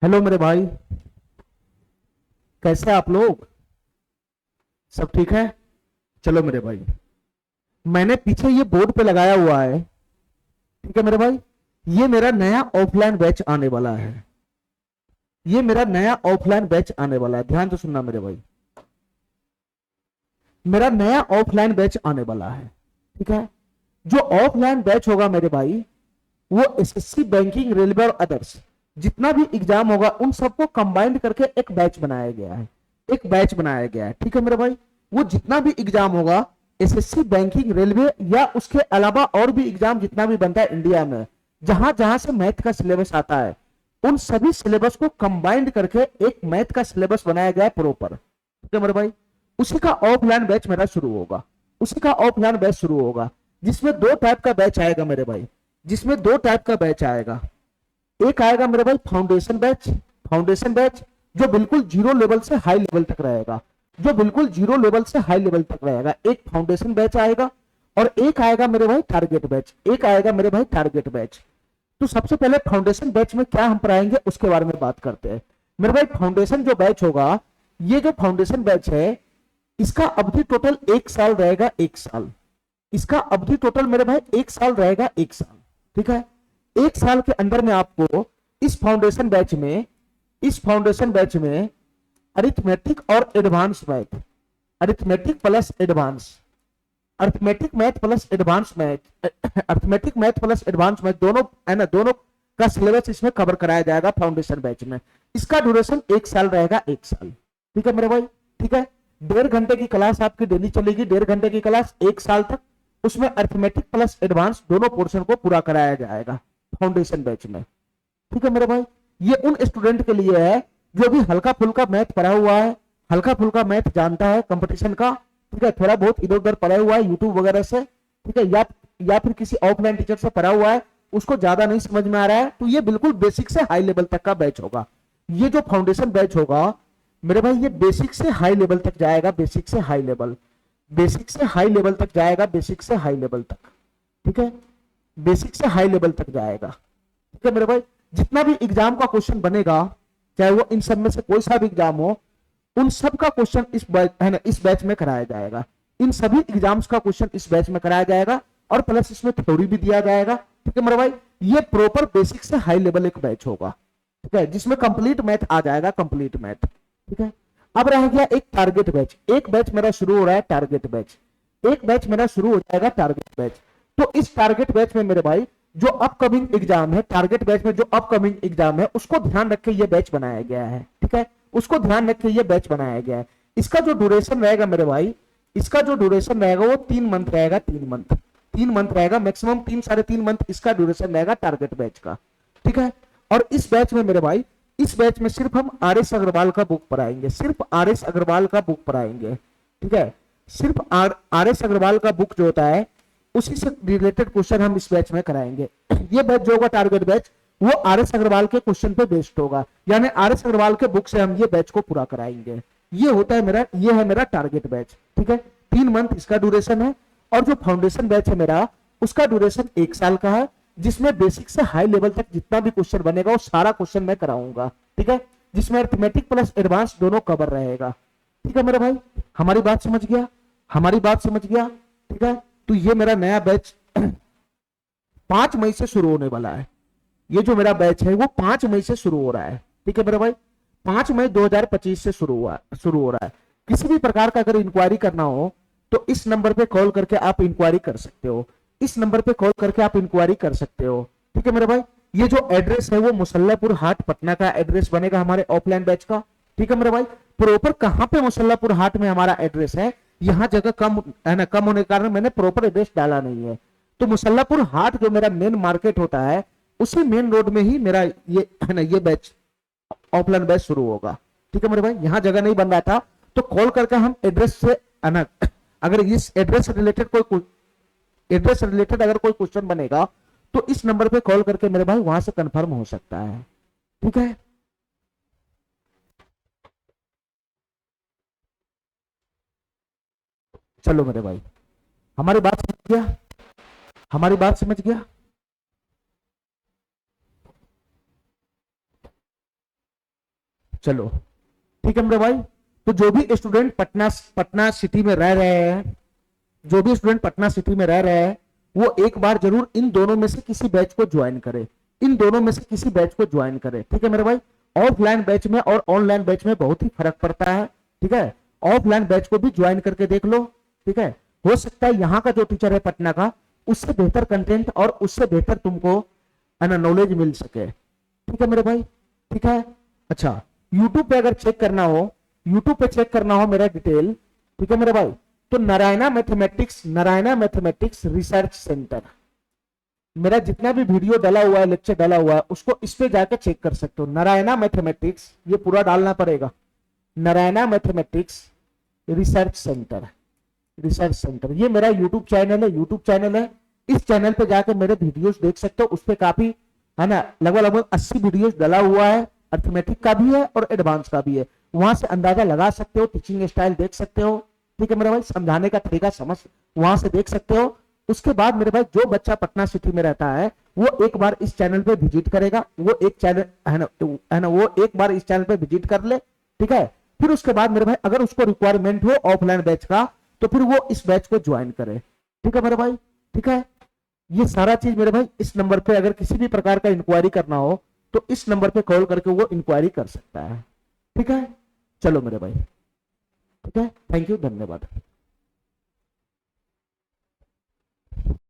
Hello मेरे भाई, कैसे हैं आप लोग? सब ठीक है? चलो मेरे भाई, मैंने पीछे ये बोर्ड पे लगाया हुआ है, ठीक है मेरे भाई। ये मेरा नया ऑफलाइन बैच आने वाला है। ये मेरा नया ऑफलाइन बैच आने वाला है, ध्यान से सुनना मेरे भाई। मेरा नया ऑफलाइन बैच आने वाला है, ठीक है। जो ऑफलाइन बैच होगा मेरे भाई, वो एसएससी, बैंकिंग, रेलवे और अदर्स जितना भी एग्जाम होगा उन सबको कंबाइंड करके एक बैच बनाया गया है। एक बैच बनाया गया है, ठीक है मेरे भाई। वो जितना भी एग्जाम होगा, एसएससी, बैंकिंग, रेलवे या उसके अलावा और भी एग्जाम जितना भी बनता है इंडिया में, जहां जहां से मैथ का सिलेबस आता है, उन सभी सिलेबस को कंबाइंड करके एक मैथ का सिलेबस बनाया गया है प्रॉपर, ठीक है मेरे भाई। उसी का ऑफलाइन बैच मेरा शुरू होगा। उसी का ऑफलाइन बैच शुरू होगा, जिसमें दो टाइप का बैच आएगा मेरे भाई। जिसमें दो टाइप का बैच आएगा। एक आएगा मेरे भाई फाउंडेशन बैच। फाउंडेशन बैच जो बिल्कुल जीरो लेवल से हाई लेवल तक रहेगा। जो बिल्कुल जीरो लेवल से हाई लेवल तक रहेगा, एक फाउंडेशन बैच आएगा। और एक आएगा मेरे भाई टारगेट बैच। एक आएगा मेरे भाई टारगेट बैच। तो सबसे पहले फाउंडेशन बैच में क्या हम पढ़ाएंगे उसके बारे में बात करते हैं मेरे भाई। फाउंडेशन जो बैच होगा, ये जो फाउंडेशन बैच है, इसका अवधि टोटल 1 साल रहेगा। 1 साल इसका अवधि टोटल मेरे भाई 1 साल रहेगा। 1 साल, ठीक है। 1 साल के अंदर में आपको इस फाउंडेशन बैच में अरिथमेटिक और advance math, arithmetic plus advance, arithmetic math plus advance math, arithmetic math plus advance math, दोनों है ना, दोनों का सिलेबस इसमें कवर कराया जाएगा फाउंडेशन बैच में। इसका ड्यूरेशन 1 साल रहेगा। 1 साल, ठीक है मेरे भाई, ठीक है। 1.5 घंटे की क्लास आपकी डेली चलेगी। 1.5 घंटे की क्लास 1 साल तक। उसमें अरिथमेटिक प्लस एडवांस दोनों पोर्शन को पूरा कराया जाएगा फाउंडेशन बैच में, ठीक है मेरे भाई। ये उन स्टूडेंट के लिए है जो भी हल्का फुल्का मैथ पढ़ा हुआ है, हल्का फुल्का मैथ जानता है कंपटीशन का, ठीक है। थोड़ा बहुत इधर उधर पढ़ा हुआ है यूट्यूब वगैरह से, ठीक है, या फिर किसी ऑफलाइन टीचर से पढ़ा हुआ है, उसको ज्यादा नहीं समझ में आ रहा है, तो ये बिल्कुल बेसिक से हाई लेवल तक का बैच होगा। ये जो फाउंडेशन बैच होगा मेरे भाई, ये बेसिक से हाई लेवल तक जाएगा। बेसिक से हाई लेवल, बेसिक से हाई लेवल तक जाएगा। बेसिक से हाई लेवल तक, ठीक है। बेसिक से हाई लेवल तक जाएगा, ठीक है मेरे भाई। जितना भी एग्जाम का क्वेश्चन बनेगा, चाहे वो इन सब में से कोई सा भी एग्जाम हो, उन सब का क्वेश्चन इस बैच है ना, इस बैच में कराया जाएगा। इन सभी एग्जाम्स का क्वेश्चन इस बैच में कराया जाएगा। और प्लस इसमें थ्योरी भी दिया जाएगा, ठीक है मेरे भाई। ये प्रॉपर बेसिक से हाई लेवल एक बैच होगा, ठीक है, जिसमें कंप्लीट मैथ आ जाएगा। कंप्लीट मैथ, ठीक है। अब रह गया एक टारगेट बैच। एक बैच मेरा शुरू हो रहा है टारगेट बैच। एक बैच मेरा शुरू हो जाएगा टारगेट बैच। तो इस टारगेट बैच में मेरे भाई जो अपकमिंग एग्जाम है, टारगेट बैच में जो अपकमिंग एग्जाम है, उसको ध्यान रख के ये बैच बनाया गया है, ठीक है। उसको ध्यान रख के ये बैच बनाया गया है। इसका जो ड्यूरेशन रहेगा मेरे भाई, इसका जो ड्यूरेशन रहेगा वो 3 मंथ रहेगा। 3 मंथ, 3 मंथ रहेगा मैक्सिमम। 3 साढ़े 3 मंथ इसका ड्यूरेशन रहेगा टारगेट बैच का, ठीक है। और इस बैच में मेरे भाई, इस बैच में सिर्फ हम आर एस अग्रवाल का बुक पढ़ाएंगे। सिर्फ आर एस अग्रवाल का बुक पढ़ाएंगे, ठीक है। सिर्फ आर एस अग्रवाल का बुक जो होता है, उसी से रिलेटेड क्वेश्चन हम इस बैच में कराएंगे। ये बैच जो होगा टारगेट बैच, वो आर एस अग्रवाल के क्वेश्चन पे बेस्ड होगा। यानी आर एस अग्रवाल के बुक से हम ये बैच को पूरा कराएंगे। ये होता है मेरा, ये है मेरा टारगेट बैच, ठीक है। 3 मंथ इसका ड्यूरेशन है। और जो फाउंडेशन बैच है मेरा, उसका ड्यूरेशन 1 साल का है, जिसमें बेसिक से हाई लेवल तक जितना भी क्वेश्चन बनेगा वो सारा क्वेश्चन मैं कराऊंगा, ठीक है। जिसमें अरिथमेटिक प्लस एडवांस दोनों कवर रहेगा, ठीक है मेरे भाई। हमारी बात समझ गया? हमारी बात समझ गया, ठीक है। तो ये मेरा नया बैच 5 मई से शुरू होने वाला है। ये जो मेरा बैच है वो 5 मई से शुरू हो रहा है, ठीक है मेरे भाई। 5 मई 2025 से शुरू हो रहा है। किसी भी प्रकार का अगर इंक्वायरी करना हो तो इस नंबर पे कॉल करके आप इंक्वायरी कर सकते हो, इस नंबर पे कॉल करके आप इंक्वायरी कर सकते हो। ठीक है मेरे भाई, ये जो एड्रेस है वो मुसल्लापुर हाट पटना का एड्रेस बनेगा हमारे ऑफलाइन बैच का। ठीक है मेरे भाई, प्रॉपर कहां पे मुसल्लापुर हाट में हमारा एड्रेस है, यहाँ जगह कम है ना, कम होने के कारण मैंने प्रॉपर एड्रेस डाला नहीं है। तो मुसल्लापुर हाट जो मेरा मेन मार्केट होता है उसी मेन रोड में ही मेरा ये है ना, ये बैच ऑफलाइन बैच शुरू होगा। ठीक है मेरे भाई, यहाँ जगह नहीं बन रहा था तो कॉल करके हम एड्रेस से है ना, अगर इस एड्रेस से रिलेटेड अगर कोई क्वेश्चन बनेगा तो इस नंबर पे कॉल करके मेरे भाई वहां से कंफर्म हो सकता है। ठीक है, चलो मेरे भाई, हमारी बात समझ गया, हमारी बात समझ गया। चलो ठीक है मेरे भाई, तो जो भी स्टूडेंट पटना सिटी में रह रहे हैं, जो भी स्टूडेंट पटना सिटी में रह रहे हैं वो एक बार जरूर इन दोनों में से किसी बैच को ज्वाइन करे, इन दोनों में से किसी बैच को ज्वाइन करे। ठीक है मेरे भाई, ऑफलाइन बैच में और ऑनलाइन बैच में बहुत ही फर्क पड़ता है। ठीक है, ऑफलाइन बैच को भी ज्वाइन करके देख लो। ठीक है, हो सकता है यहाँ का जो टीचर है पटना का उससे बेहतर कंटेंट और उससे बेहतर तुमको है ना नॉलेज मिल सके। ठीक है मेरे भाई, ठीक है। अच्छा, यूट्यूब पे अगर चेक करना हो, यूट्यूब पे चेक करना हो मेरा डिटेल, ठीक है मेरे भाई, तो नारायणा मैथमेटिक्स रिसर्च सेंटर, मेरा जितना भी वीडियो डाला हुआ है, लेक्चर डाला हुआ है, उसको इस पे जाकर चेक कर सकते हो। नारायणा मैथमेटिक्स, ये पूरा डालना पड़ेगा, Narayana mathematics research centre, research centre, ये मेरा यूट्यूब चैनल है, यूट्यूब चैनल है। इस चैनल पे जाकर मेरे वीडियोस देख सकते हो, उस पे काफी है ना, लगभग 80 वीडियोस डाला हुआ है, अर्थमेटिक का भी है और एडवांस का भी है। वहां से अंदाजा लगा सकते हो, टीचिंग स्टाइल देख सकते हो। ठीक है मेरे भाई, समझाने का तरीका समझ वहां से देख सकते हो। उसके बाद मेरे भाई जो बच्चा पटना सिटी में रहता है वो एक बार इस चैनल पे विजिट करेगा, वो एक चैनल है ना, वो एक बार इस चैनल पे विजिट कर ले। ठीक है, फिर उसके बाद मेरे भाई अगर उसको रिक्वायरमेंट हो ऑफलाइन बैच का तो फिर वो इस बैच को ज्वाइन करे। ठीक है मेरे भाई, ठीक है। ये सारा चीज मेरे भाई इस नंबर पे अगर किसी भी प्रकार का इंक्वायरी करना हो तो इस नंबर पे कॉल करके वो इंक्वायरी कर सकता है। ठीक है, चलो मेरे भाई, ठीक है, थैंक यू, धन्यवाद।